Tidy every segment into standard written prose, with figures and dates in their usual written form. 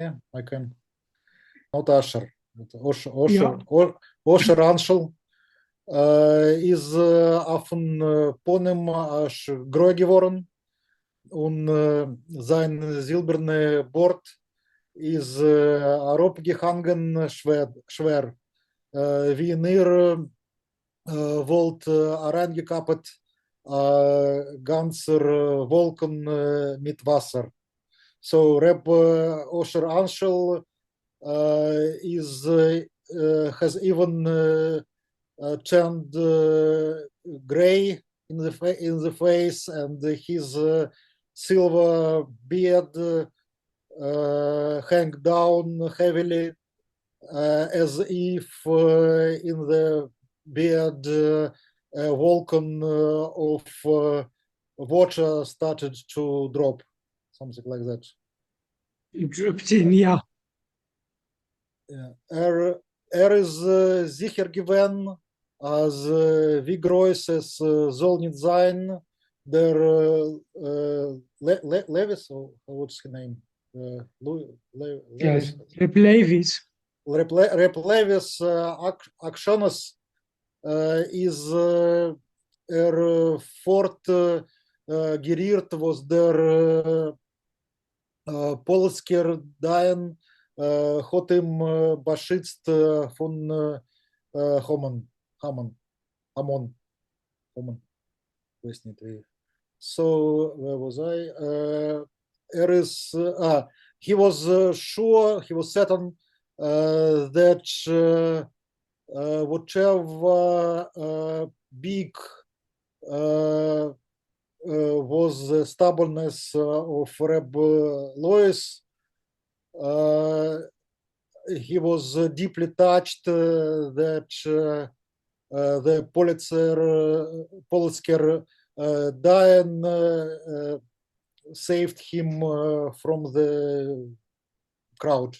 Yeah, I can. Not Asher. Ja, Osher Anschel is auf een Ponem als groß geworden und sein silberne Bord ist herabgehangen schwer. Wie ihr wollt reingekappt ganzer Wolken mit Wasser. So Reb Osher Anschel is has even turned gray in the face, and his silver beard hang down heavily, as if in the beard a volcan of water started to drop, something like that. dripped in, ja. Is sicher gewesen, als wie groß es soll nicht sein, der Levis, what's his name? Ja, Levis. Reb Levis. Rep Levis actions is fort geriert was der Polsker Dain hat ihm beschützt von Hamon, weiß nicht wie. So, where was I? He was sure, he was certain that whatever big was the stubbornness of Reb Lois, he was deeply touched that the Politzer Dayan saved him from the crowd.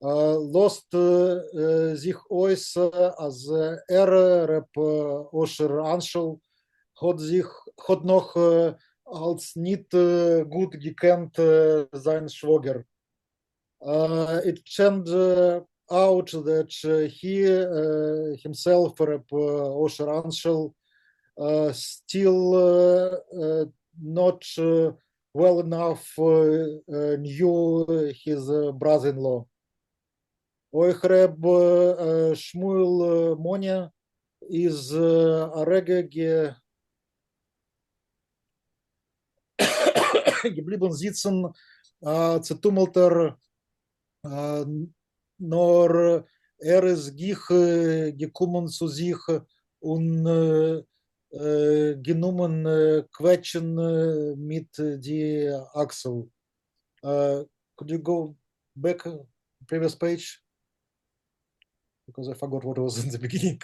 Lost sich ois als Rep Osher Anschel hat noch als nicht gut gekannt sein Schwager. It turned out that he himself, Rep Osher Anschel, still not well enough knew his brother-in-law. Euch Reb Shmuel Monia is arrege geblieben sitzen, zertummelt nur ist gekommen zu sich und genommen quetschen mit die Achsel. Could you go back previous page? Because I forgot what was in the beginning.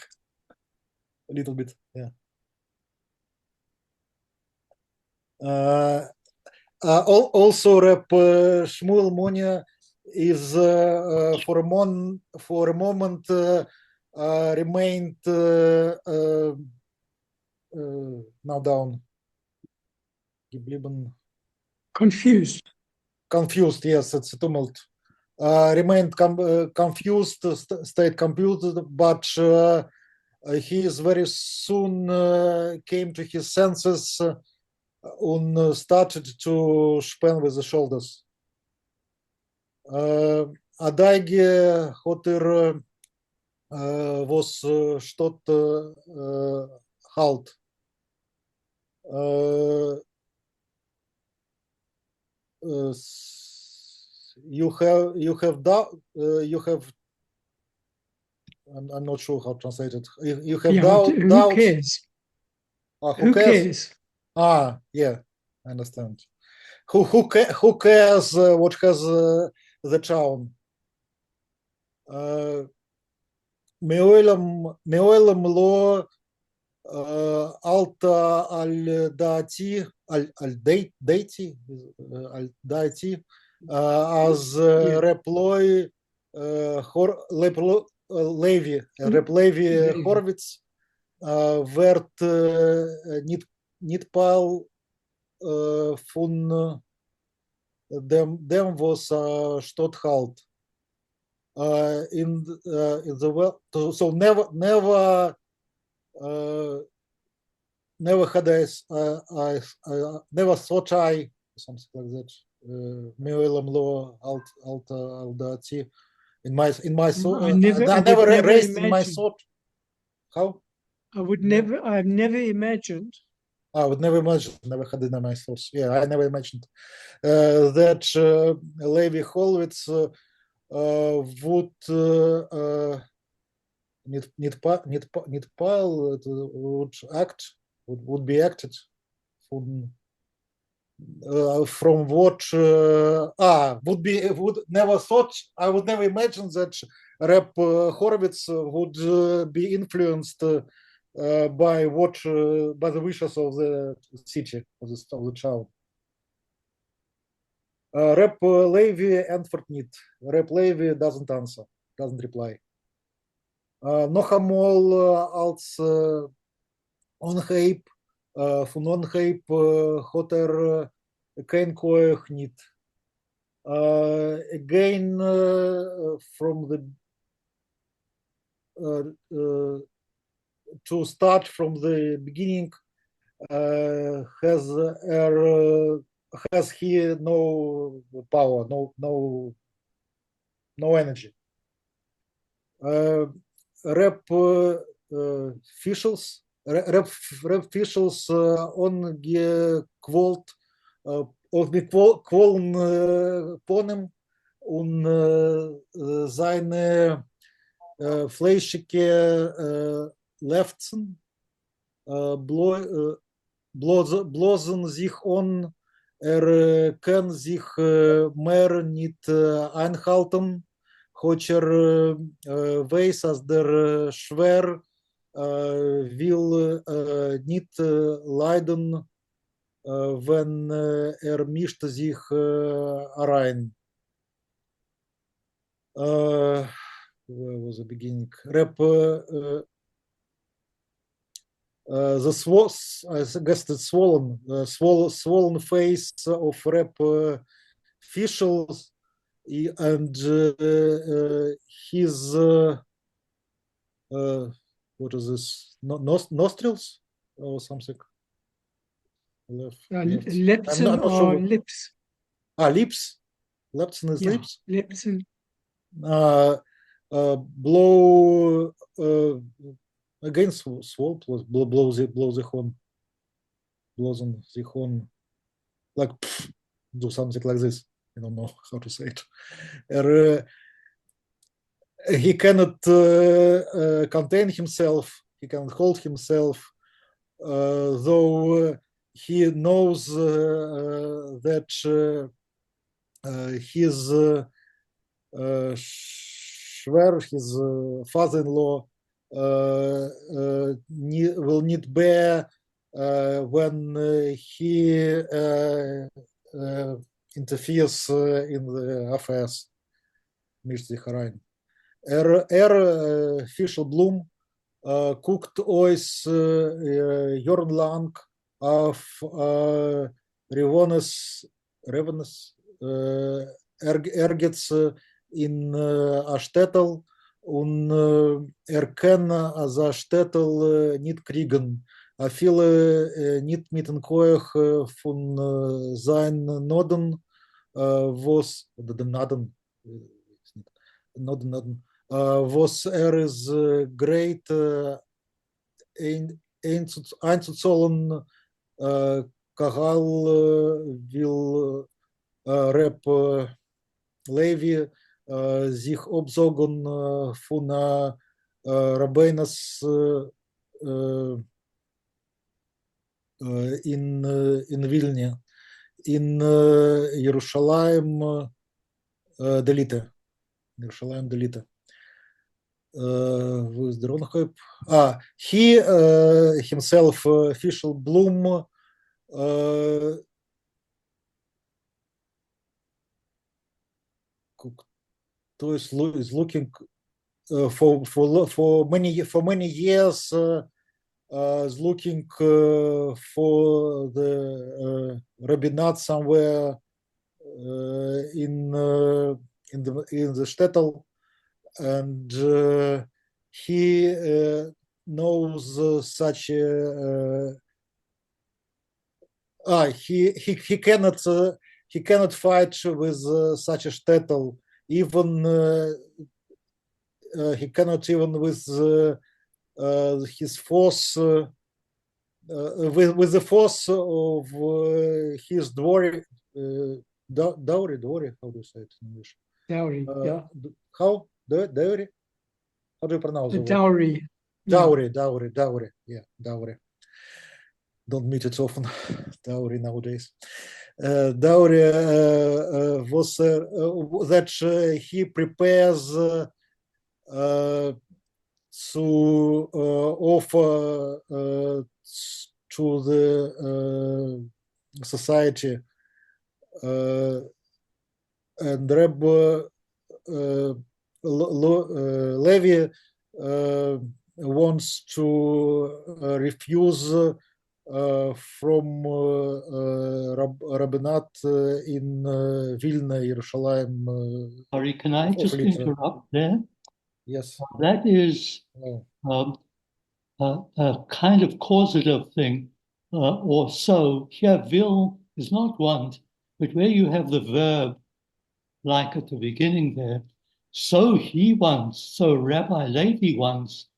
A little bit, yeah. Also, Rep Shmuel Monia is for a moment remained now down. Confused. Confused, yes, it's a tumult. Remained confused, stayed confused, but he is very soon came to his senses and started to span with the shoulders. Adage hat was stot halt. You have I'm not sure how to translate it. You have doubts. Who cares? Who cares? Yeah, I understand. Who cares what has the town? Meolam lo alta al dati as reploi Replevi Horwitz werd niet paal von them was Stadthalt. In the well, so never had I never thought I something like that. Милым lo aldati in my thought. I would never never raised in my imagine. thought. How? I've never imagined I would never imagine, never had in my thoughts. Yeah, I never imagined that Levi Horowitz would need pile would act would be acted from what would never thought I would never imagine that Rep Horowitz would be influenced by by the wishes of the city of the town. Rep Levy answered niet. Rep Levy doesn't answer, doesn't reply. Nohamol als onheip van onheip hotter geen koech niet. Again from the to start from the beginning has he no power, no energy. Rep officials on gequolt quollen ponem seine fleischige Lefzen bloßen sich on kann sich mehr nicht einhalten, hocher weiß, als der schwer will nicht leiden, wenn mischt sich rein. Where was the beginning? Rep I guess the swollen face of Rep officials and his what is this? Nostrils or something? lips I'm not sure. lips. Lips. Leptin is lips. Lips and blow again swole plus blow the horn, blows on the horn, like do something like this. I don't know how to say it. He cannot contain himself. He cannot hold himself, though he knows that his Schwer, his father-in-law, will need bear when he interferes in the affairs. Mischt sich rein. Fischl Blum guckt euch jahrelang auf Revenes ergets in Städtel und kann also Städtel nicht kriegen. Viele nicht mit den Koech von seinen Noden, was oder den Noden, was is great einzuzahlen, Kahal will Rep Levi sich obzogen von Rabbeines in Vilnius, in Jerusalem Delite. Jerusalem Delite. He himself, Fischl Blum, is looking for many years is looking for the rabbinate somewhere in the shtetl, and he knows such he cannot fight with such a shtetl, even he cannot even with his force with the force of his dowry, dowry, how do you say it in English? Dowry, yeah. How? Dowry? How do you pronounce The the word? dowry. Dowry. Yeah, dowry. Don't meet it often. Dowry nowadays. Dowry was that he prepares to offer to the society, and Reb Levi wants to refuse from rabbinat in Vilna, Yerushalayim. Sorry, can I just interrupt there? Yes. That is a kind of causative thing, or so. Here, will is not want, but where you have the verb, like at the beginning there, so he wants, so Rabbi Levi wants,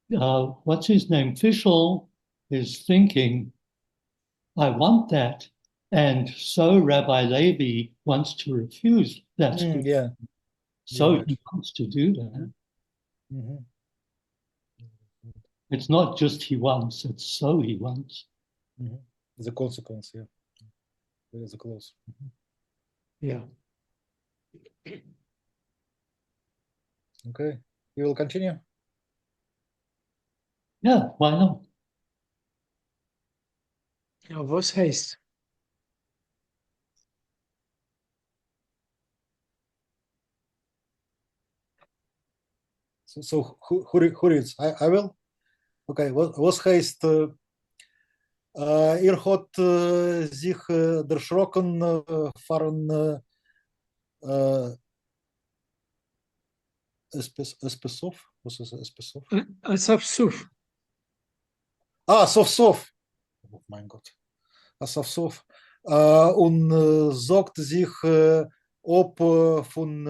what's his name? Fischl is thinking, I want that. And so Rabbi Levi wants to refuse that. Yeah. So Right. he wants to do that. Mm-hmm. It's not just he wants, it's so he wants. Mm-hmm. The consequence, yeah. There is a clause. Mm-hmm. Yeah. Okay. You will continue? Yeah, why not? Ja, was heißt? So who reads? I will. Okay. Was heißt hat sich erschrocken von Espesov? Was ist Espesov? Asafsuf. Sov. Oh mein Gott. Asafsov. Und sagt sich ob von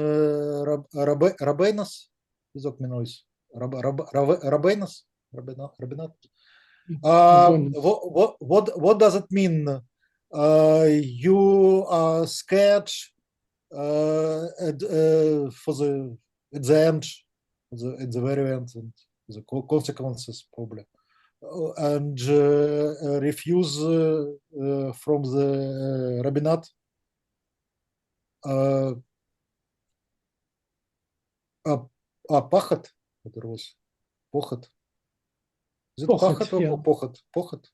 Rabbenas. Wie sagt man das? Rabbenas? Rabbinat? What does it mean? You are scared for at the end, at the very end, and the consequences probably, and refuse from the rabbinat. Pachat. There was pochet. Is it pachat or yeah. pochet? Pochet.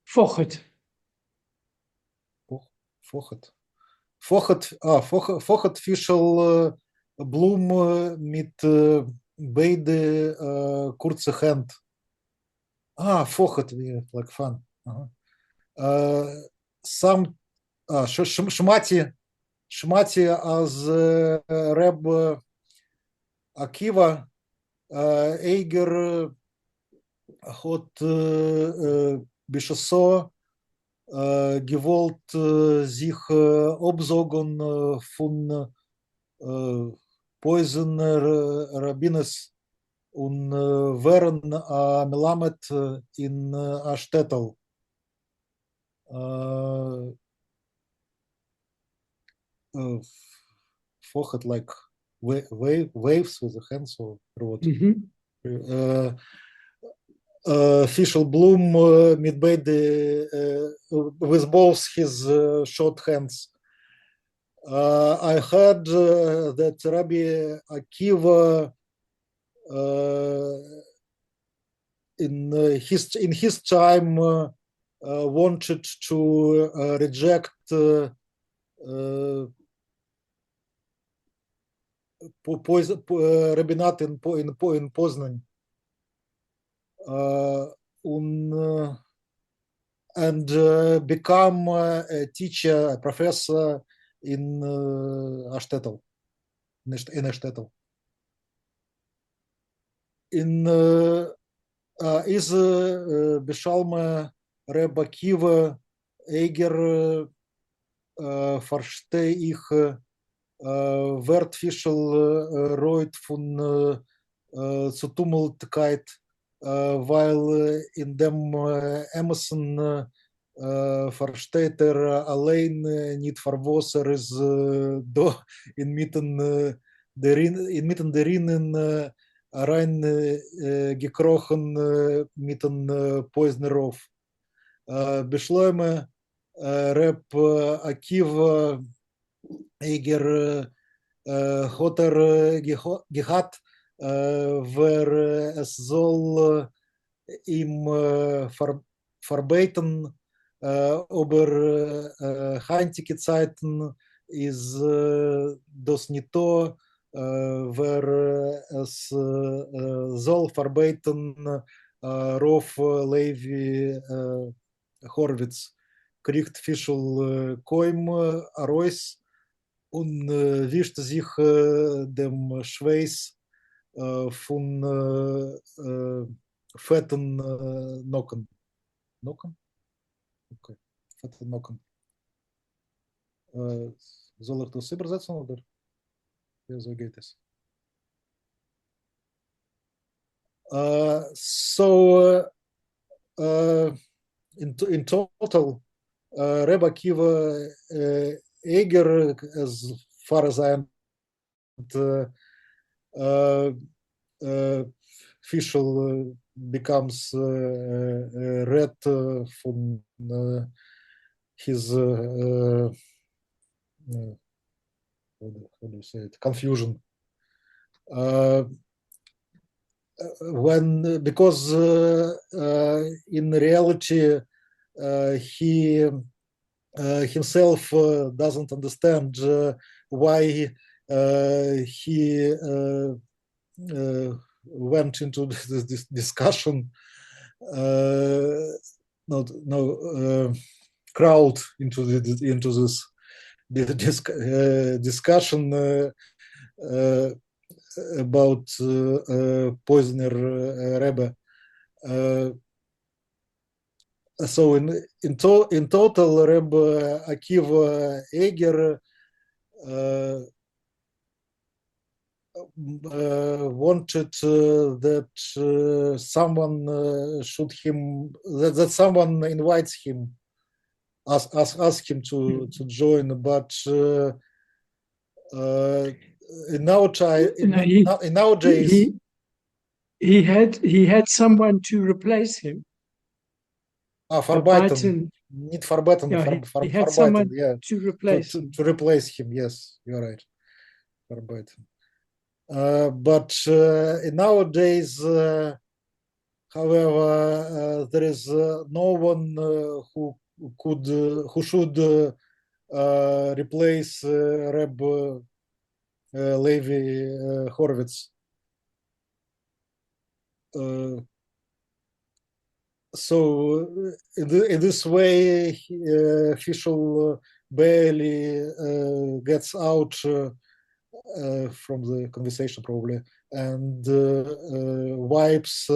Fochet. Fochet. Fochet Fischl Bloem mit beide kurze Hand. Fochet, like fun. Some Shmati as Reb Akiva Eiger hat Bischosso gewollt sich absaugen von Poison Rabbines und wären Melamed in Ashtetl. Fochet like waves with the hands or what? Fischl Bloem mit beide with both his short hands. I heard that Rabbi Akiva in his time wanted to reject rabbinat in Poznan. and become a teacher, a professor in Ashtetl, in Ashtetl. In is Beshalme Reb Akiva Eiger verstehe ich wertfischel Reut von Zutummeltkeit, weil in dem Emerson versteht allein nicht für was ist do inmitten derinnen rein gekrochen mit dem Poisnerov. Beschleunige Rep Akiva Eiger hat gehabt, wer es soll ihm verbieten, aber heutige Zeiten ist das nicht so, wer es soll verbieten, Rolf Levi Horwitz kriegt Fischl Koim Arois und wischt sich dem Schweiß von fetten Nocken. Nocken? Okay, fette Nocken. Soll ich das übersetzen oder? Ja, so geht es. So in total, Reb Akiva Eiger, as far as I official becomes red from his how do you say it, confusion, when because in reality he himself doesn't understand why he went into this discussion, crowd into this discussion about Poisner Rebbe. So in total, Rebbe Akiva Eiger wanted that someone should him that someone invites him, ask him to join, but nowadays he had someone to replace him. Verbieten, nicht verbieten, he had someone yeah, to replace him. To replace him. Yes, you're right. Verbieten. But nowadays, however, there is no one who should replace Reb Levi Horwitz. So in this way, official barely gets out from the conversation probably, and wipes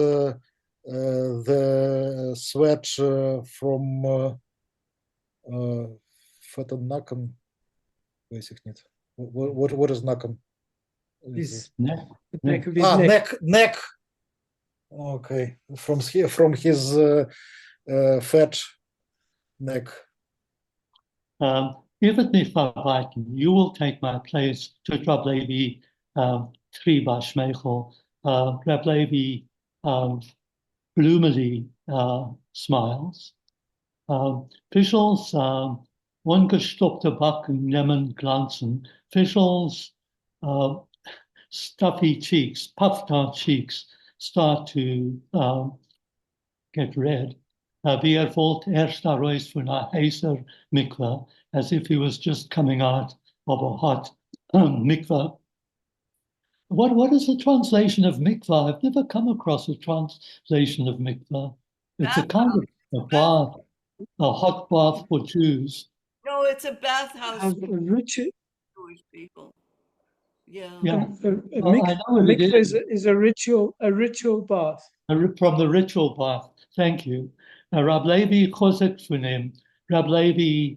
the sweat from fetten Nacken. Weiß ich nicht. What is Nacken? His Neck. neck of his neck. Neck. Okay, from his fat neck. Even if I'm you will take my place to Rab Levi Tri Bashmechel. Rab Levi gloomily smiles. Fischels ungestopte Backen nehmen Glanzen. Fischels stuffy cheeks, puffed out cheeks start to get red. Wie fällt erst heraus von einer heißer mikveh, as if he was just coming out of a hot mikveh. What is the translation of mikveh? I've never come across a translation of mikveh. It's a kind of bath. a hot bath for Jews. No, it's a bathhouse have for a ritual. Jewish people. Yeah. Yeah, A well, I know what it mikveh is. is a ritual bath. From the ritual bath. Thank you. Rab Levi chozek von him. Rab Levi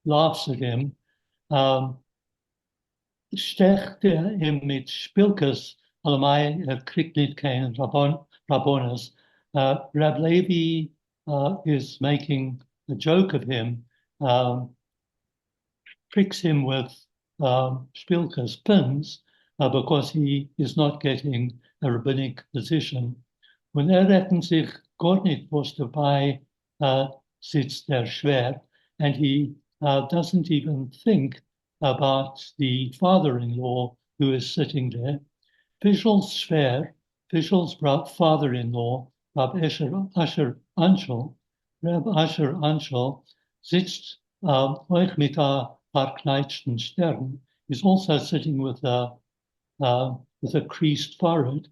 laughs at him. Stecht him mit Spilkes, allemai kriegt nicht kein Rabbonis. Rab Levi is making a joke of him, pricks him with Spilkes pins because he is not getting a rabbinic position. When retten sich gar nicht, was dabei sitzt der Schwer, and he doesn't even think about the father-in-law who is sitting there. Fischel's Schwer, Fischel's father-in-law, Rab Asher Anschel, sitzt euch mit a verkleideten Stern, is also sitting with a creased forehead.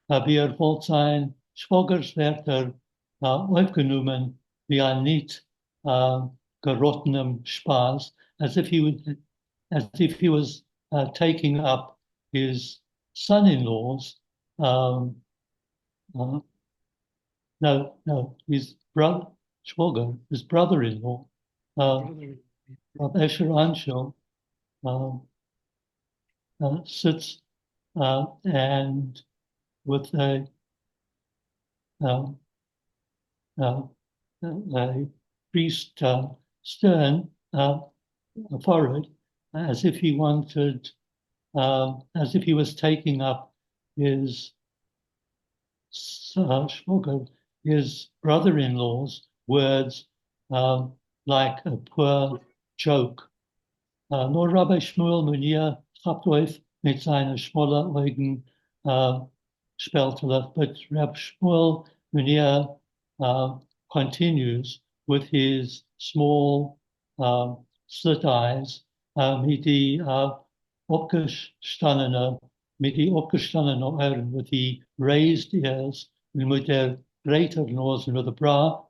Wie wollte sein Schwagerswärter aufgenommen wie ein nicht gerottenem Spaß, as if he was taking up his son-in-law's his brother, his brother-in-law, Rab Esher Anshel, sits and with a priest stern forehead, as if he wanted, as if he was taking up his his brother-in-law's words like a poor joke. Nur Rabbi Shmuel Munir trapt auf mit seinen schmollen Augen speltelig, but Rabbi Shmuel Munir continues with his small slit eyes, mit die opgestandene Ohren, with the raised ears, and with their greater nose, and with a broad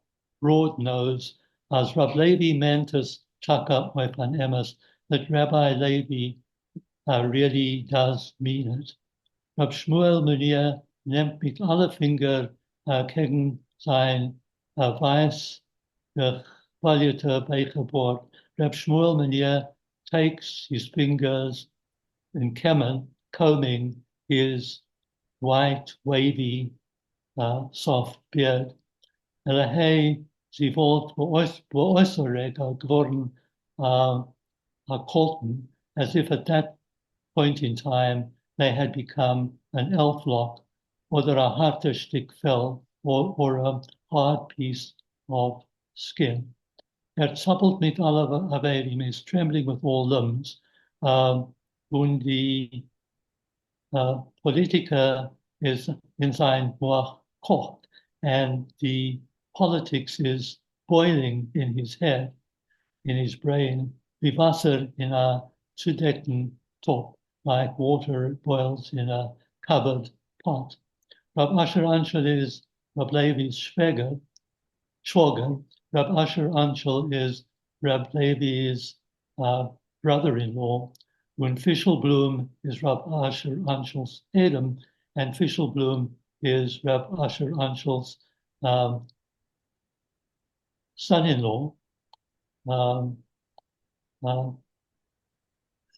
nose, as Rab Levi mentis taka with an emes, that Rabbi Levi really does mean it. Rab Shmuel Munir nimmt mit alle Finger gegen sein weiß gequalierte Beigebord. Rab Shmuel Munir takes his fingers in combing his white, wavy, soft beard. En hij, sie wordt beäußerreger geworden Colton, as if at that point in time they had become an elf lock, or that a harter stick fell, or a hard piece of skin. Zappelt mit alle Averim, is trembling with all limbs, when the Politiker is in sein Moach kocht, and the politics is boiling in his head, in his brain, wie Wasser in a zudeckten top, like water boils in a covered pot. Rab Asher Anshel is Rab Levi's Schwager. Rab Asher Anshel is Rab Levi's brother-in-law. When Fischelblum is Rab Asher Anshel's Edom, and Fischelblum is Rab Asher Anshel's son-in-law.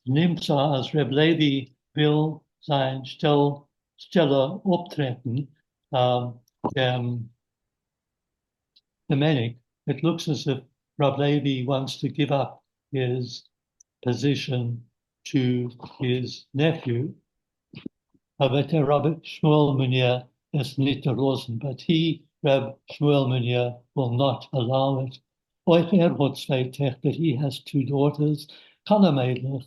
Nimtza as Reb Levi will sein Stelle optreten, Dominic, it looks as if Rab Levi wants to give up his position to his nephew. But Rabbi Shmuel Munir is nicht rosen, but he, Rab Shmuel Munir, will not allow it. Oich hat zwei Töchter, he has two daughters, Kalameidlich,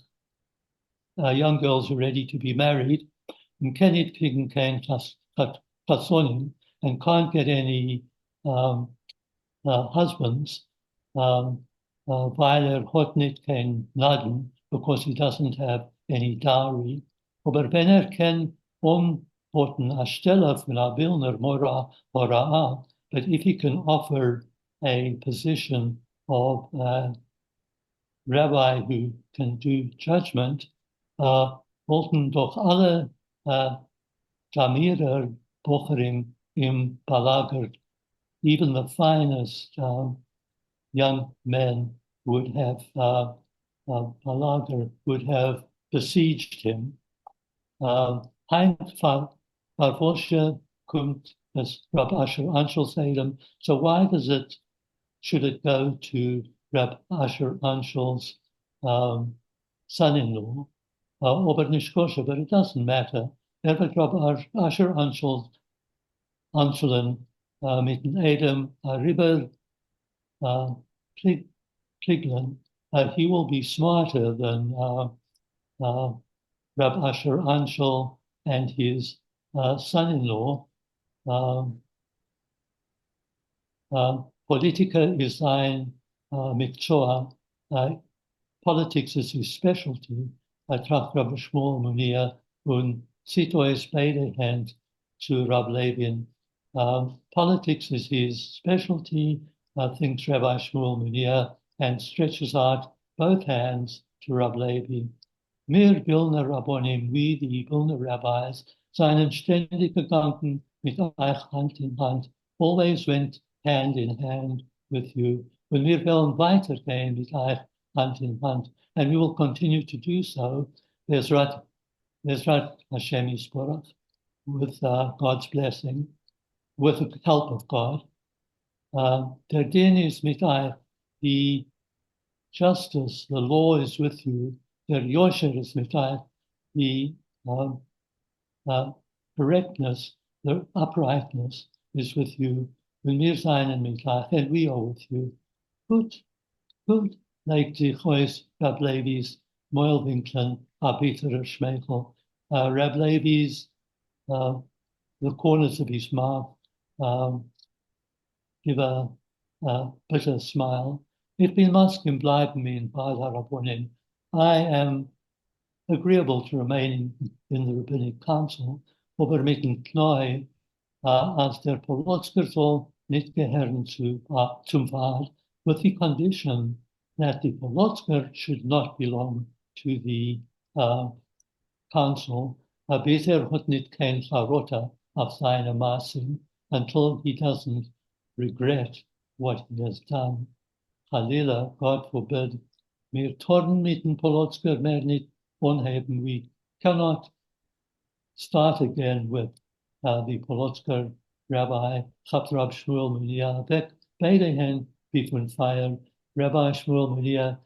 young girls are ready to be married, and Kenit kriegen kein Chasonim, and can't get any husbands, weil hat nicht kein Naden, because he doesn't have any dowry. Aber wenn kann umboten a Stelle von a Billner Mora, but if he can offer a position of rabbi who can do judgment, wollten doch alle Jamirer Bocherim im Balager, even the finest young men would have Balager would have besieged him. Hein Farvosje kommt as Rab Asher Anshel Salem. So why should it go to Rab Asher Anshel's son-in-law? Obernishkosha, but it doesn't matter. Rab Asher Anshelen mit Adam Riber Pliglin, he will be smarter than Rab Asher Anshel and his son-in-law. Politica is sein Mikchoa. Politics is his specialty. Trach Rab Shmuel Munia und Sito es beide hand to Rab Levin. Politics is his specialty, thinks Rabbi Shmuel Munia, and stretches out both hands to Rab Levi. Mir Vilna Rabbonim, we the Vilna rabbis, seinen ständig gegangen mit euch Hand in Hand, always went hand in hand with you. When wir wollen weitergehen mit euch Hand in Hand, and we will continue to do so, there's right Hashem Yisborach, with God's blessing, with the help of God. Der Din is mit euch, the justice, the law is with you. Der Yosher is mit euch, the correctness, the uprightness is with you. When wir seinen mit euch, and we are with you. Good, like the Chois Rab Levi's Moilwinklen, Arbiterer Schmeichel. Rab Levi's, the corners of his mouth give a bitter smile. Ich bin maskim bleiben in Bad Harabonim. I am agreeable to remaining in the Rabbinic Council, aber mit dem Knoi, als der Polotsker soll nicht gehören zum Wahl, with the condition that the Polotsker should not belong to the council. Bisher hat nicht kein Charota auf seine Maßen until he doesn't regret what he has done. Halila, God forbid, wir torn mit dem Polotsker mehr nicht unheben. We cannot start again with the Polotsker Rabbi Rab Shmuel Munia. Beide hand between fire. Rabbi Shmuel Munia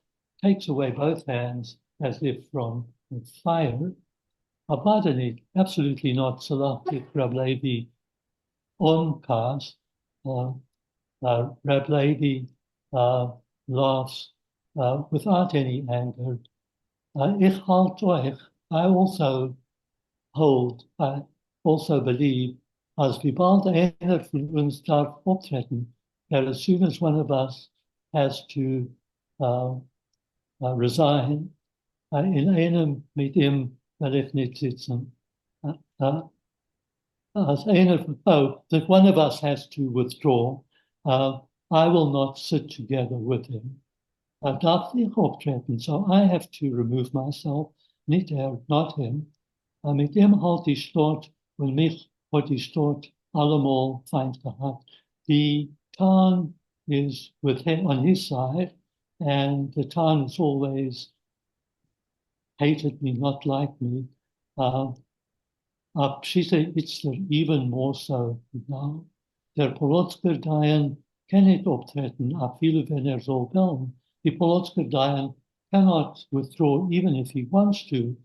takes away both hands as if from fire. Abadani, absolutely not. Salati Rab Levi on cars. Rab Levi laughs without any anger. Ich halt euch. I also believe, as wie bald einer von uns darf optreten, that as soon as one of us has to resign, in einem mit ihm will ich nicht sitzen. That one of us has to withdraw, I will not sit together with him. Darf ich optreten, so I have to remove myself, nicht not him. Mit ihm halt ich dort und mich hat ich dort allemal Feind gehabt. The town is with him on his side, and the town has always hated me, not liked me. Abschisse Itzler even more so now. Der Polotsker Dayan kann nicht optreten, viele wenn soll wollen. The Polotsker Dayan cannot withdraw even if he wants to.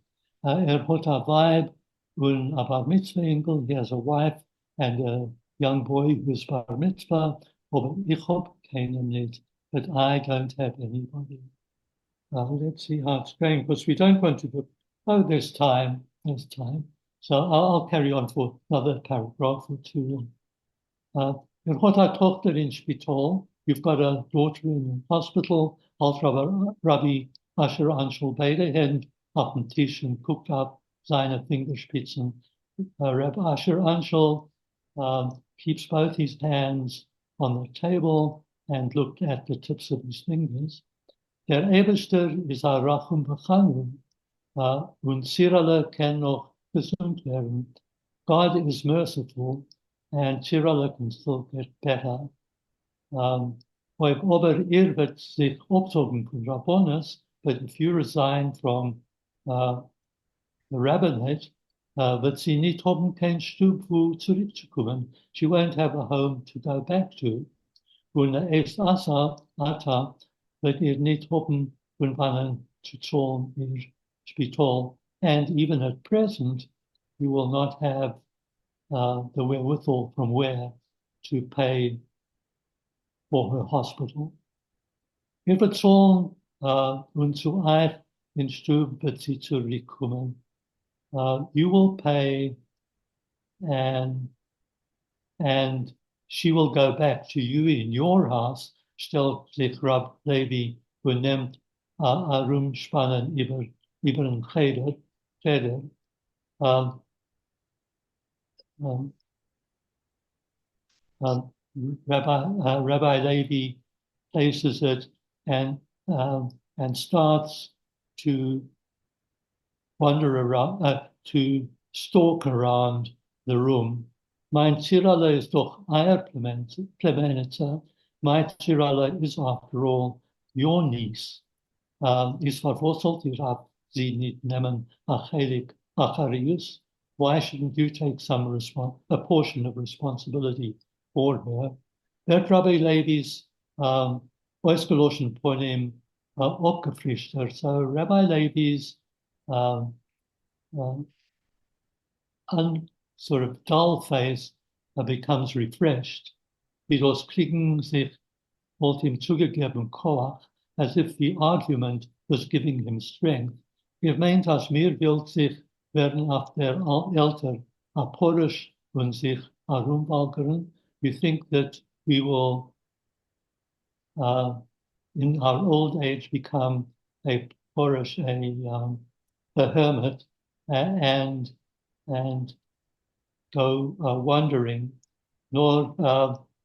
Hat a vibe und a bar mitzvah enkel. He has a wife and a young boy who's bar mitzvah. Aber ich hab keinen nicht, but I don't have anybody. Let's see how it's going, because we don't want to go, there's time. So I'll carry on for another paragraph or two. You've got a Tochter in Spital, you've got a daughter in the hospital, als Rabbi Asher Anshel beide Hände auf dem Tisch und guckt auf seine Fingerspitzen. Rabbi Asher Anshel keeps both his hands on the table and looked at the tips of his fingers. Der Eberster is a Rachum B'Chanun, und Tzirale can noch gesund werden. God is merciful, and Tzirale can still get better. Aber wird sich abzogen von Rabbonis, but if you resign from the rabbinate, wird sie nicht haben kein Stub, wo zurückzukommen. She won't have a home to go back to. Und erst Asa, Ata, wird nicht haben, von wann zu zahlen in Spital. And even at present, you will not have the wherewithal from where to pay for her hospital. If it's all und zu euch in Stub wird sie zurückkommen, you will pay and she will go back to you in your house, stellt sich Rab Levi und nimmt Rumspannen über den Cheder. Rabbi Levi places it and starts to wander around, to stalk around the room. Mein Tzirale is doch euer Plemenitzer. My Tzirale is, after all, your niece. Is verwurzelt, ihr habt sie nicht nehmen, Achelik Acharius. Why shouldn't you take a portion of responsibility for her? Werd Rabbi Levi's ausgeloschen von ihm abgefrischt. So Rabbi Levi's sort of dull face becomes refreshed. Because kriegen sich wollte ihm zugegeben Koach, as if the argument was giving him strength. Meint, als mir will sich werden auf der Älter aporisch und sich herumwalkern. You think that we will, in our old age, become a porish, a hermit, and go wandering. Nor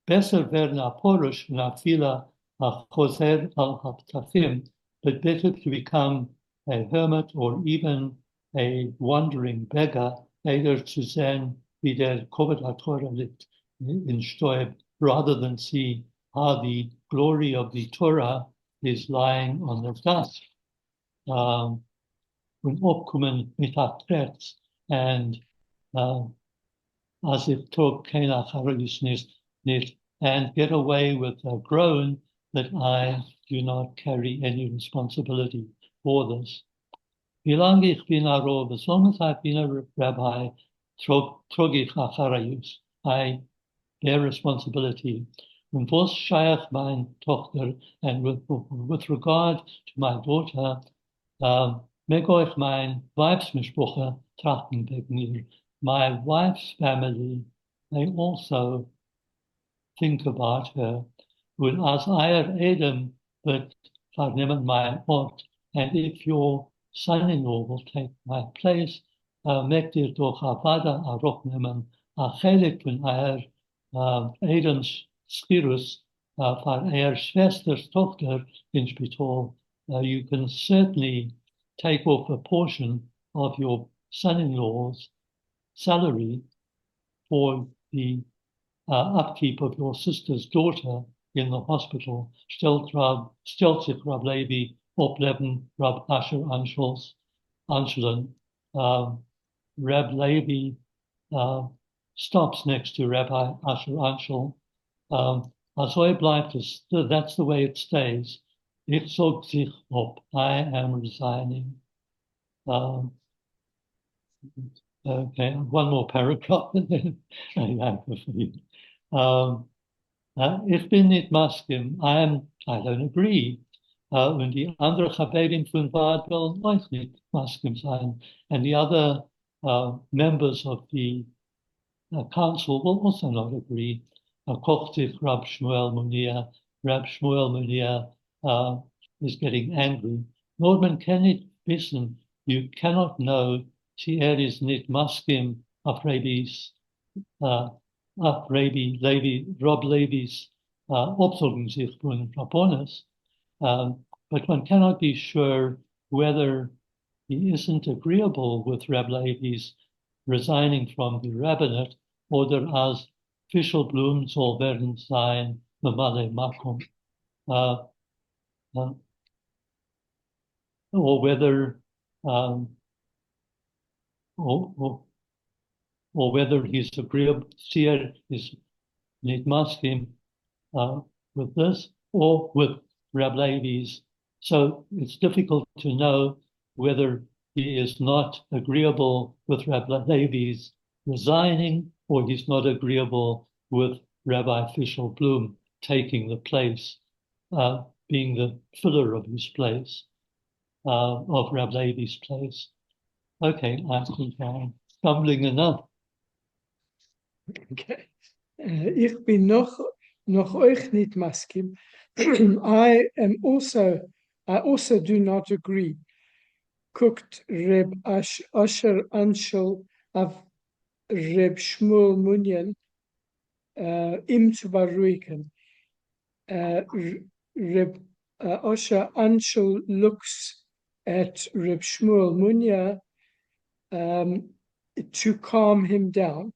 besser werden aporish na fila choser al haptafim, but better to become a hermit or even a wandering beggar, either zu sein, wie der Kovet HaTorah liegt in Stoib, rather than see how the glory of the Torah is lying on the dust. Und opkommen mit Atrets, and as if Tog kein Acharus nicht, and get away with a groan that I do not carry any responsibility for this. Wie lange ich bin a Rov, as long as I've been a rabbi, trog ich Acharayus. I bear responsibility. Und was shayach mein Tochter, and with regard to my daughter, mego ich mein Weibsmishpoche trachten wegen ihr. My wife's family, they also think about her. Und as eier Edom wird vernehmen mein Ort, and if your son-in-law will take my place, mögt ihr doch Avada aroknemen, chelik von eier Edoms Spirus, for eier Schwester's Tochter in Spital. You can certainly take off a portion of your son-in-law's salary for the upkeep of your sister's daughter in the hospital. Stellt sich Rab Levi opleben Rab Asher Anshelen. Rab Levi stops next to Rabbi Asher Anshel. Also bleibt es, that's the way it stays. Ich zog sich op, I am resigning. Okay, one more paragraph and then ich bin nicht Maskim, I don't agree. Und die andere Chavedim von Bad will euch nicht Maskim sein. And the other members of the council will also not agree. Kocht sich Rab Shmuel Munir. Rab Shmuel Munir is getting angry. Norman can it wissen, you cannot know is nicht Maskim of Rabbi Levi, Rob Levi's opzogen sich von Rabbonis, but one cannot be sure whether he isn't agreeable with Reb Levi's resigning from the rabbinate, oder als Fischelblum soll werden sein, Mamale Makom, or whether or whether he's agreeable, Seer is niet maskim with this or with Reb Levi's. So it's difficult to know whether he is not agreeable with Reb Levi's resigning or he's not agreeable with Rabbi Fischel-Blum taking the place, being the filler of his place, of Reb Levi's place. Okay, I think I'm stumbling enough. Okay. Ich bin noch euch nicht maskim. I also do not agree. Cooked Reb Asher Anshel of Reb Shmuel Munyan ihm zu beruhigen. Reb Asher Anshel looks at Reb Shmuel Munyan to calm him down.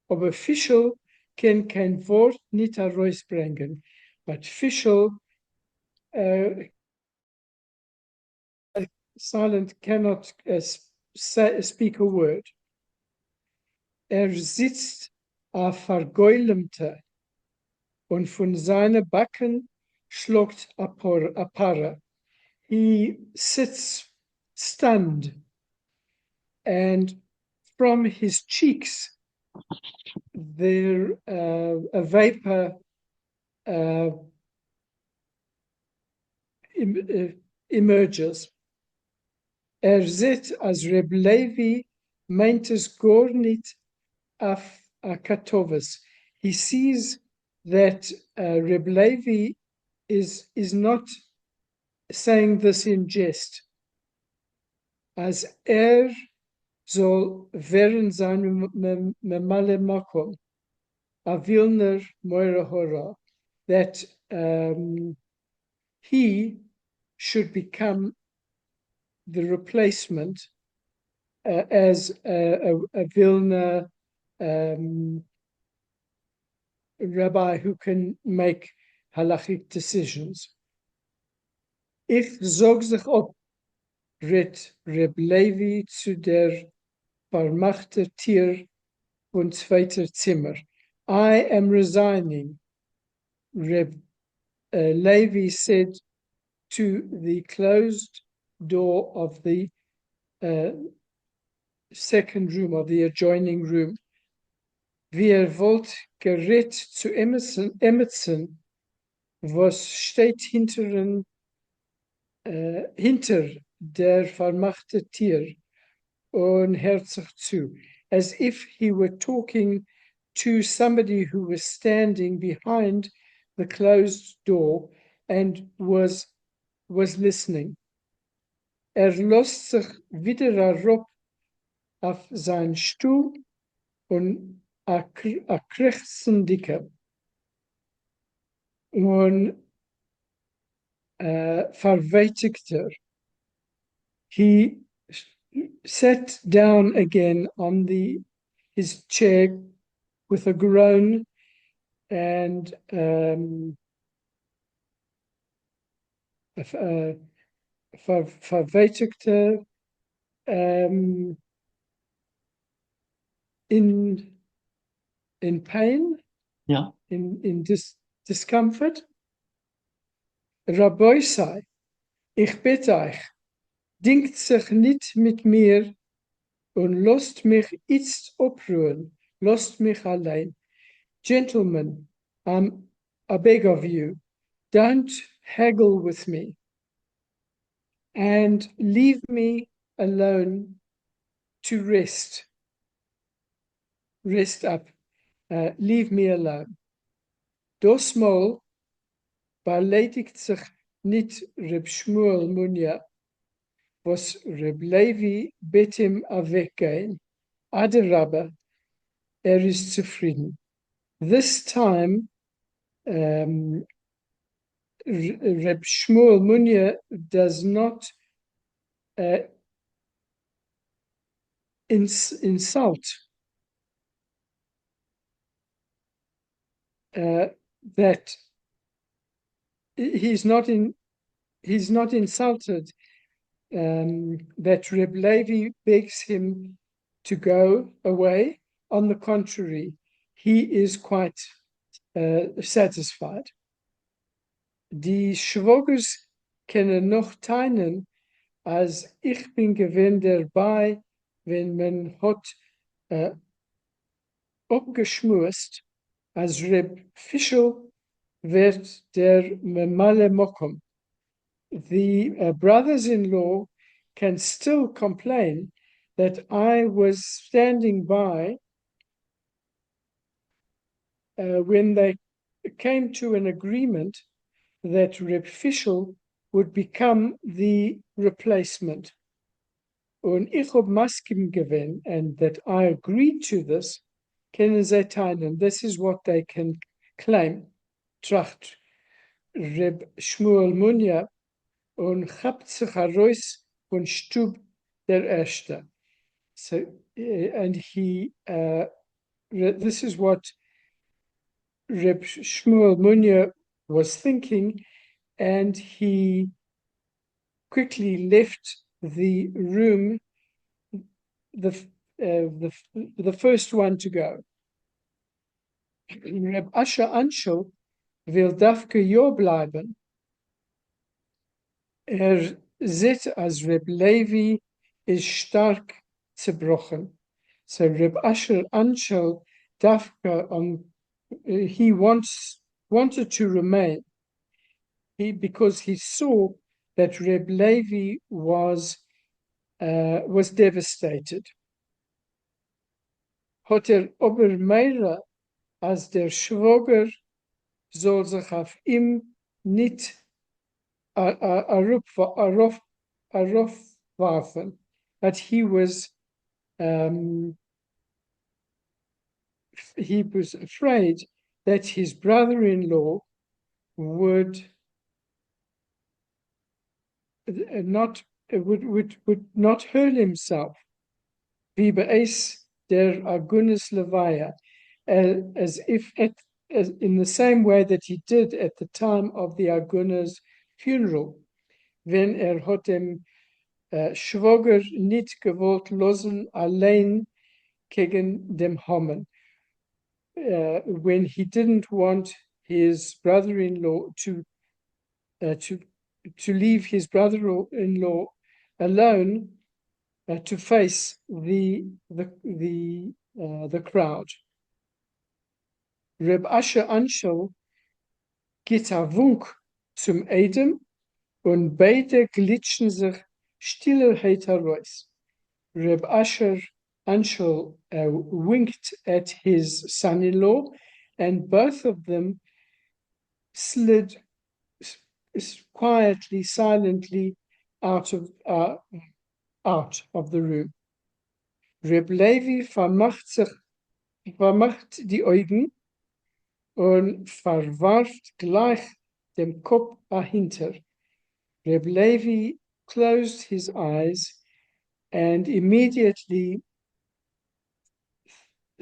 Aber Fischel kann kein Wort nicht herausbringen. But Fischel silent cannot speak a word. Sitzt vergeulemte und von seinen Backen schluckt a Parre. He sits stunned, and from his cheeks there a vapor emerges. Zit as Reb Levi meint es gar nicht auf a Katovis. He sees that Reb Levi is not saying this in jest. As soll während seinem Memale Makom, a Vilner Moira Hora, that he should become the replacement as a Vilna rabbi who can make halachic decisions. Ich zog sich op, redt Reb Levi zu der vermachte Tier und zweiter Zimmer. I am resigning, Reb Levi said to the closed door of the second room, of the adjoining room. Wie wollt gerät zu Emerson, was steht hinter der vermachte Tier und hört sich zu, as if he were talking to somebody who was standing behind the closed door and was listening. Lässt sich wieder herab auf seinen Stuhl und a krächzen dicke und verweitigter. He sat down again on his chair with a groan and verweitigter in pain, Yeah. in discomfort. Rabbi sei, ich bitte euch, dingt sich nicht mit mir und lasst mich jetzt abruhen, lasst mich allein. Gentlemen, I beg of you, don't haggle with me and leave me alone to rest. Rest up. Leave me alone. Dosmal beleidigt sich nicht Reb Shmuel Munyan, was Reb Levi bet ihm weggehen. Aderabba, ist zufrieden. This time Reb Shmuel Munya does not insult that he's not insulted that Reb Levi begs him to go away. On the contrary, he is quite satisfied. Die Schwogers können noch teilen, als ich bin gewesen dabei, wenn man hat abgeschmust, als Reb Fischl wird der Memale Mokum. The brothers-in-law can still complain that I was standing by when they came to an agreement that Reb Fischl would become the replacement. Und ich hab maskim gewesen, and that I agreed to this, können sie teilen. This is what they can claim. Tracht Reb Shmuel Munya und chapt sich heraus von Stub der Erste. So, and he, this is what Reb Shmuel Munya was thinking, and he quickly left the room, the first one to go. Reb Asher Anshel will dafke jo bleiben. Zit as Reb Levi is stark zerbrochen. So Reb Asher Anshel dafke he wanted to remain. Because he saw that Reb Levi was devastated. Hat obermeira as der Schwager soll sich auf ihm nicht warfen, that he was afraid that his brother-in-law would not hurt himself. Wie beeis der Agunes Levaya, as in the same way that he did at the time of the Agunes funeral, wenn hat dem Schwager nicht gewollt losen allein gegen dem Hommen. When he didn't want his brother-in-law to leave his brother-in-law alone to face the crowd. Reb Asher Anshel geht a Wunk zum Edem und beide glitschen sich Stillheit heraus. Reb Asher Anshel winked at his son-in-law, and both of them slid quietly, silently out of the room. Reb Levi vermacht die Augen und verwarft gleich dem Kopf dahinter. Reb Levi closed his eyes and immediately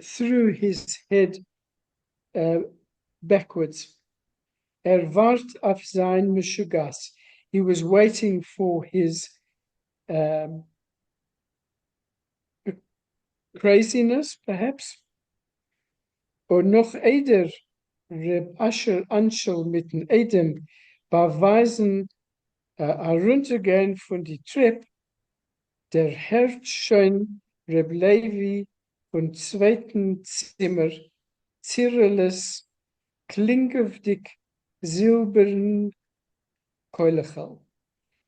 threw his head backwards. Wart auf sein Meshugas. He was waiting for his craziness, perhaps. Und noch eider Reb Asher Anshel mit dem Edem beweisen heruntergehen von die Treppe, der hört schon Reb Levi vom zweiten Zimmer Zireles klingevdik silbern Keulechel.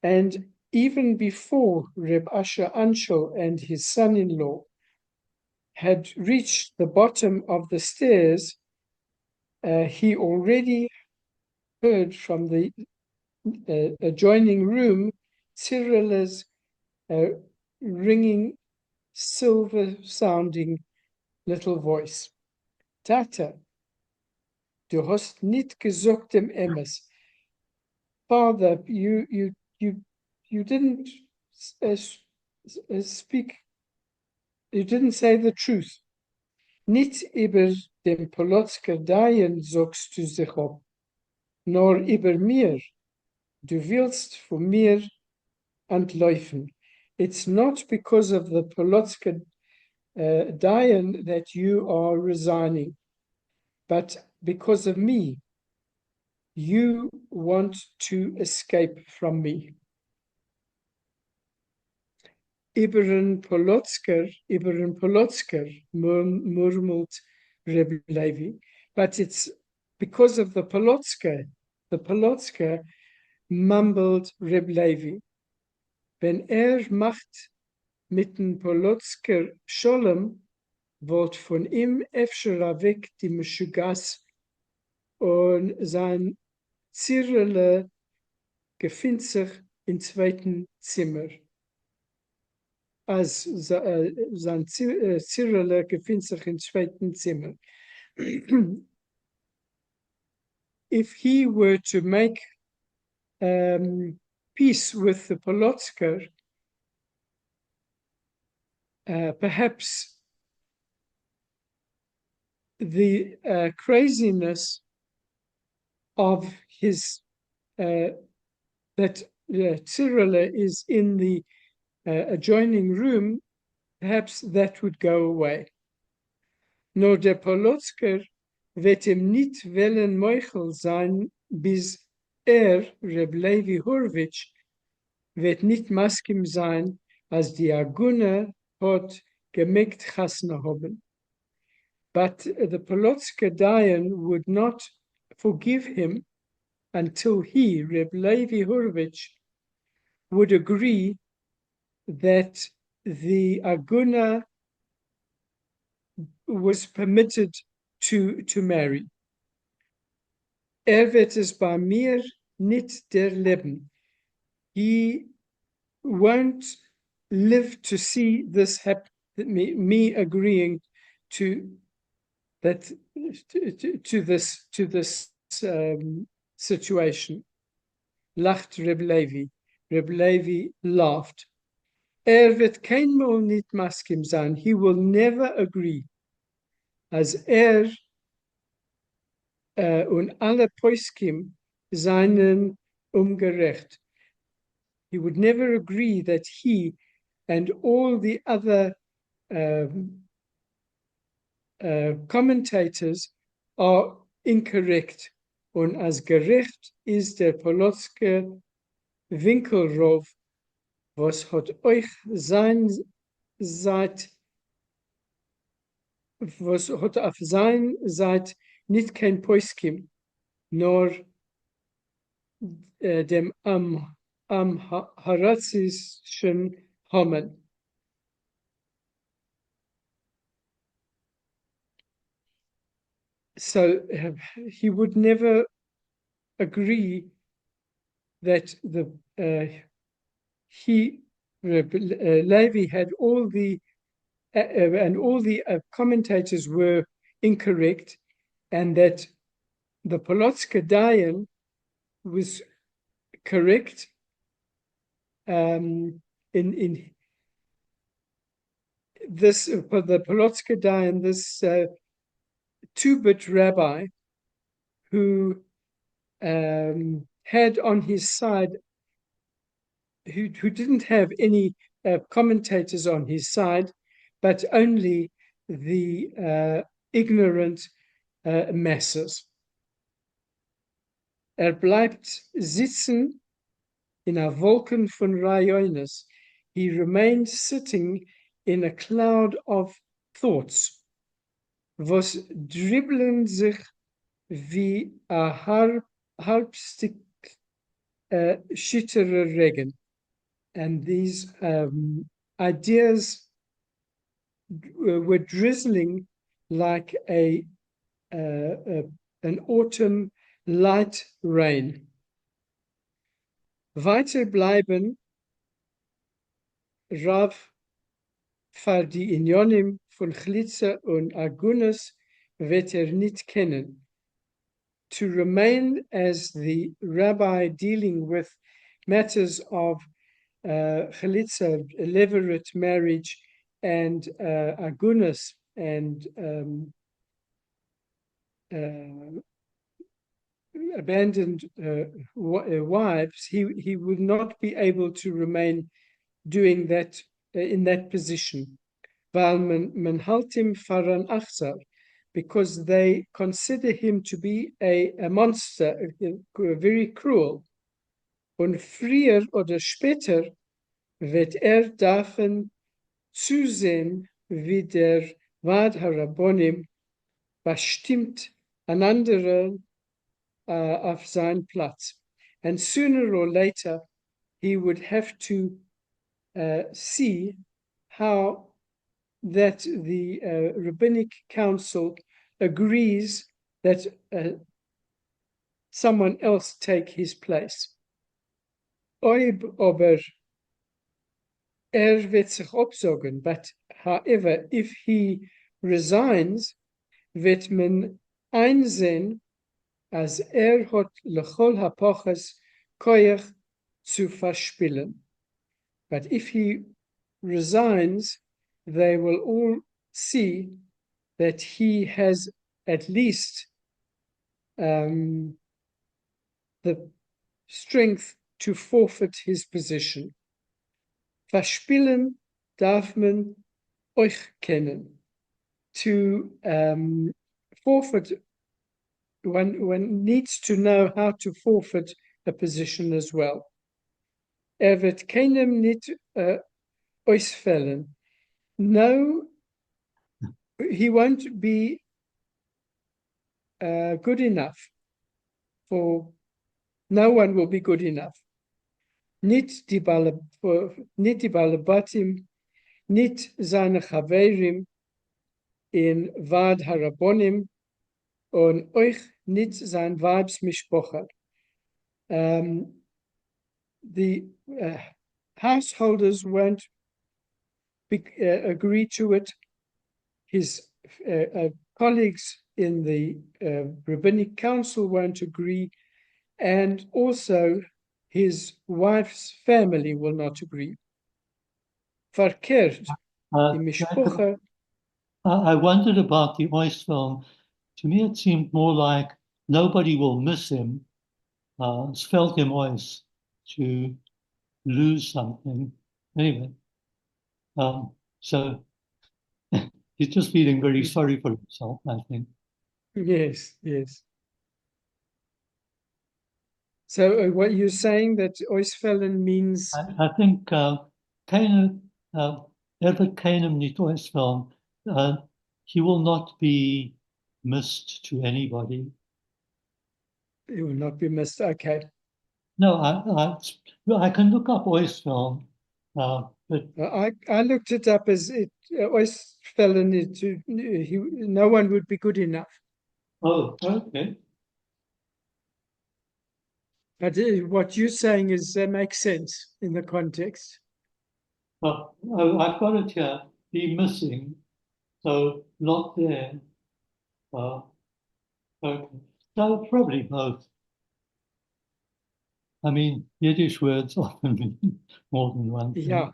And even before Reb Asher Anshel and his son-in-law had reached the bottom of the stairs, he already heard from the adjoining room Cyrilla's ringing, silver-sounding little voice. Tata, Du hast nicht gesagt dem Emes. Father, you didn't speak, you didn't say the truth. Nicht über dem Polotsker Dayen sagst du sich ab, nur über mir. Du willst von mir entläufen. It's not because of the Polotsker Dayen that you are resigning, but because of me. You want to escape from me. Iberen Polotsker, murmelt Reb Levi, but it's because of the Polotsker. The Polotsker mumbled Reb Levi. Wenn macht mit dem Polotsker Scholem, wird von ihm öfter weg die Meshugas und sein Zirrele gefindt sich im zweiten Zimmer. Als sein Zirrele gefindt sich im zweiten Zimmer. If he were to make peace with the Polotsker, perhaps the craziness of his that Cyrilla is in the adjoining room, perhaps that would go away. Nur der Polotsker wird ihm nicht wollen Meuchel sein, bis Reb Levi Horwitz, wird nicht maskim sein, als die Agune hat gemägt Chasna haben. But the Polotsker Dayan would not forgive him until he, Reb Levi Horwitz, would agree that the Aguna was permitted to marry. Wird es bei mir nicht der Leben. He won't live to see this happen, me agreeing to that to this situation. Lacht Reb Levi. Reb Levi laughed. Wird keinmal nicht maskim sein. He will never agree. Als und alle Poiskim seinen ungerecht. He would never agree that he and all the other commentators are incorrect. Und als gerecht ist der Polotske Winkelrov, was hat euch sein Seite, was hat auf sein Seite nicht kein Poiskim, nur dem Haratzischen Homen. So he would never agree that Levi had all the and all the commentators were incorrect, and that the Polotsker Dayan was correct in this, the Polotsker Dayan, this two-bit rabbi who had on his side, who didn't have any commentators on his side, but only the ignorant masses. Bleibt sitzen in a Wolken von Rayones. He remained sitting in a cloud of thoughts. Was dribbeln sich wie a halbstick schitterer Regen. And these ideas were drizzling like an autumn light rain. Weiter bleiben Rav für die Inyonim von Chlitze und Agunes wird nicht kennen. to remain as the rabbi dealing with matters of chalitza, levirate marriage, and agunas and abandoned wives, he would not be able to remain doing that in that position. Men haltim faran achzar, because they consider him to be a monster, very cruel. Und früher oder später wird davon zusehen, wie der Vad Harabonim bestimmt an anderen auf seinen Platz. And sooner or later, he would have to see how that the rabbinic council agrees that someone else take his place. Oib aber wird sich absagen, but however, if he resigns, wird man einsehen, als hat lechol hapachas koyach zu verspillen. But if he resigns, they will all see that he has at least the strength to forfeit his position. Verspillen darf man euch kennen. To forfeit, one needs to know how to forfeit a position as well. Wird keinem nicht ausfällen. No, he won't be good enough. For no one will be good enough. Nicht die Balabatim, nicht seine Chaverim in Vad Harabonim und euch nicht sein Weibsmischpocher. The householders won't agree to it. His colleagues in the rabbinic council won't agree, and also his wife's family will not agree. Verkehrt, die Mishpocha. I wondered about the Ois film. To me, it seemed more like nobody will miss him. It's felt him Ois to lose something. Anyway, so he's just feeling very sorry for himself, I think. Yes, yes. So what you're saying that Oisfellen means? I think Canaan, Ever Canaan niet Oisfellen, he will not be missed to anybody. It will not be missed. Okay. No, I can look up Oisfellen, but I looked it up as it Oisfellen. No one would be good enough. oh, okay. But what you're saying is makes sense in the context. Well, I've got it here. Be missing, so not there. Okay. So probably both. I mean, Yiddish words often mean more than one thing. Yeah,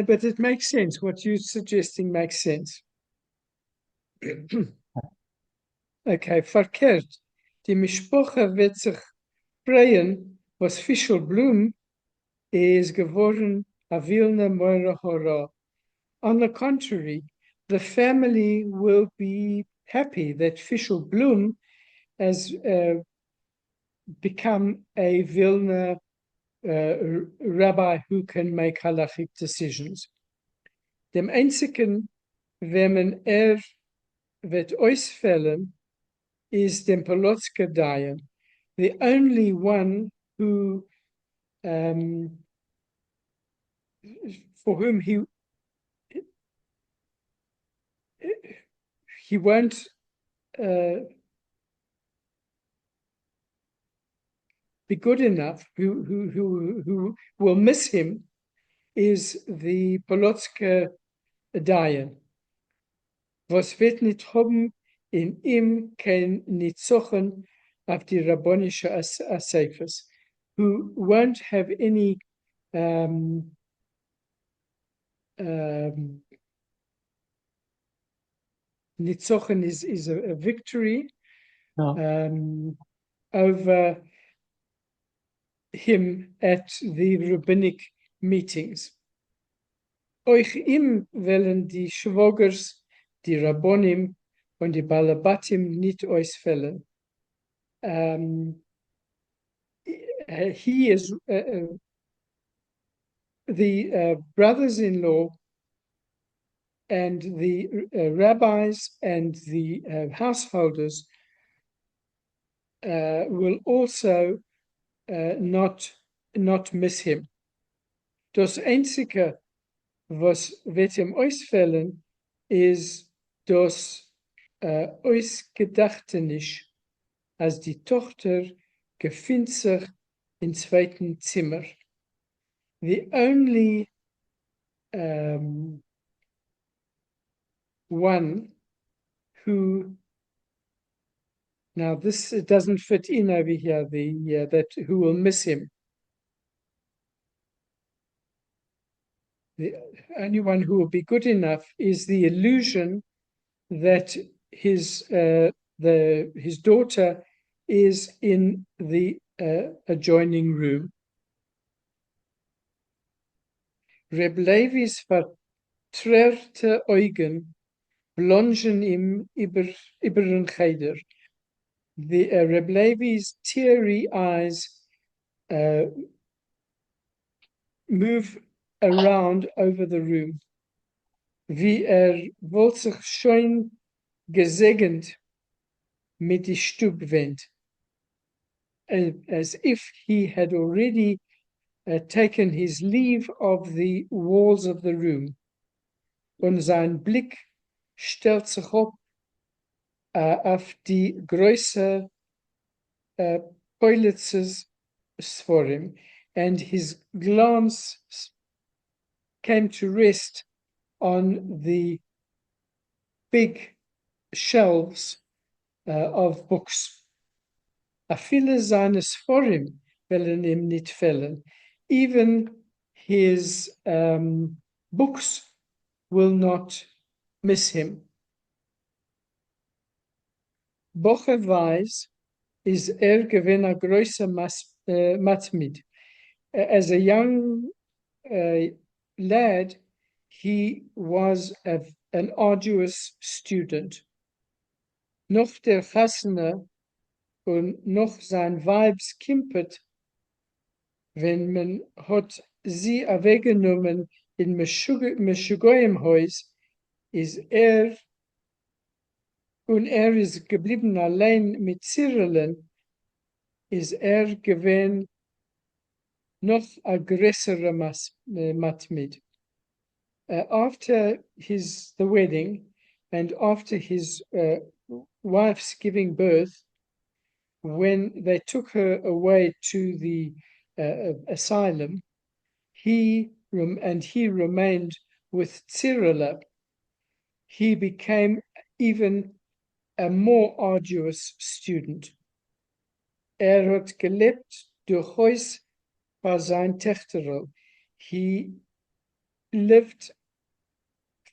but it makes sense. What you're suggesting makes sense. Okay, verkehrt. Die Mishpocha wird sich freuen, was Fischl Blum is geworden a Vilna Moira Hora. On the contrary, the family will be happy that Fischl Blum has become a Vilna rabbi who can make halachic decisions. Dem einzigen, wenn man wird ausfällen, is dem Polotska Dayan, the only one who, for whom he won't be good enough, who will miss him, is the Polotska Dayan. Was wird nicht haben in ihm kein Nitzochen of the Rabbonische Asafas, who won't have any Nitzochen is a victory Ja. over him at the rabbinic meetings. Euch im wollen die Schwogers, die Rabbonim und die Balabatim nicht ausfällen. He is the brothers-in-law and the rabbis and the householders will also not miss him. Das Einzige, was wird ihm ausfällen, ist das Ausgedächtnis, als die Tochter gefindt sich im zweiten Zimmer. The only one who, now this doesn't fit in over here, that who will miss him. The only one who will be good enough is the illusion that his daughter is in the adjoining room. Reb Levis vertrerte Augen blongen im iberen Cheder. The Reb Levi's teary eyes move around over the room. Wie wollte sich schon gesegnet mit die Stubwand, as if he had already taken his leave of the walls of the room. Und sein Blick stellt sich auf die Größe Politzes vor him, and his glance came to rest on the big shelves of books. A viele seines Forim wollen ihm nicht fällen. Even his books will not miss him. Bocherweis is gewinn a größer Matmid. As a young lad, he was an arduous student. Noch der Chasna und noch sein Weibs Kimpet, wenn man hat sie weggenommen in Meshugoyim-Haus, ist und ist geblieben allein mit Zirelen, ist gewesen noch a größere Matmid. After the wedding and after his wife's giving birth, when they took her away to the asylum, he remained with Cyrilla. He became even a more arduous student. Hat gelebt durch Haus war sein Techterel. He lived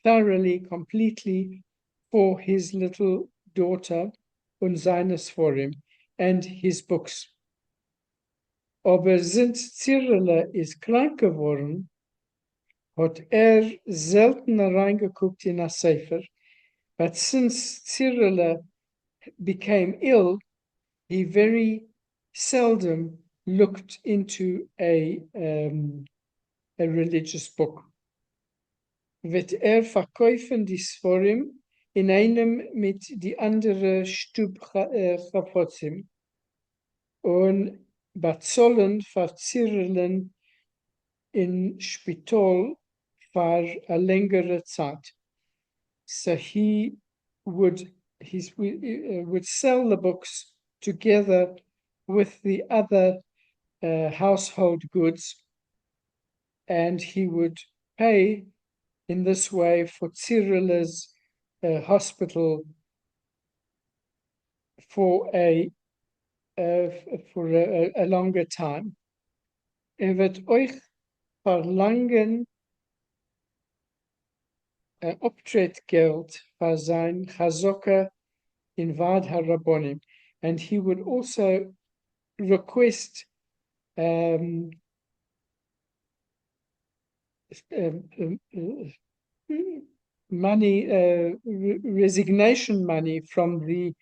thoroughly, completely for his little daughter und seines vor ihm and his books. Aber since Cyrilla ist krank geworden, hat selten reingeguckt in a Sefer. But since Cyrilla became ill, he very seldom looked into a religious book. Wird verkaufen die Sforim in einem mit die andere Stub Chapotzim und bezahlen verzirren in Spital für a längere Zeit. So he would sell the books together with the other household goods, and he would pay in this way for Cyrilla's hospital for a for a longer time. Wird euch verlangen Optretgeld für sein Chazoka in Vad Harabonim. And he would also request money, resignation money from the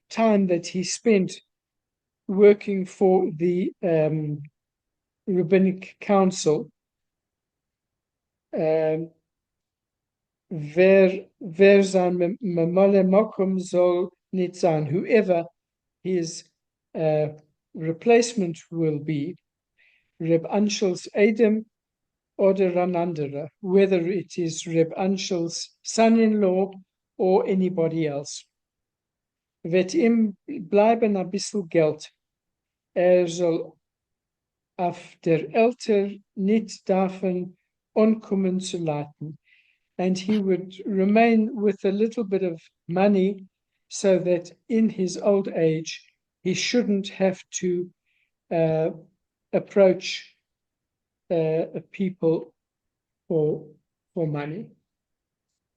time that he spent working for the rabbinic council. Wer sein Mamale Mokum soll nicht sein, whoever his replacement will be, Reb Anshel's Adam oder an anderer, whether it is Reb Anshel's son-in-law or anybody else. Wird ihm bleiben ein bisschen Geld. Soll auf der Älter nicht davon ankommen zu lassen. And he would remain with a little bit of money so that in his old age he shouldn't have to approach people for money.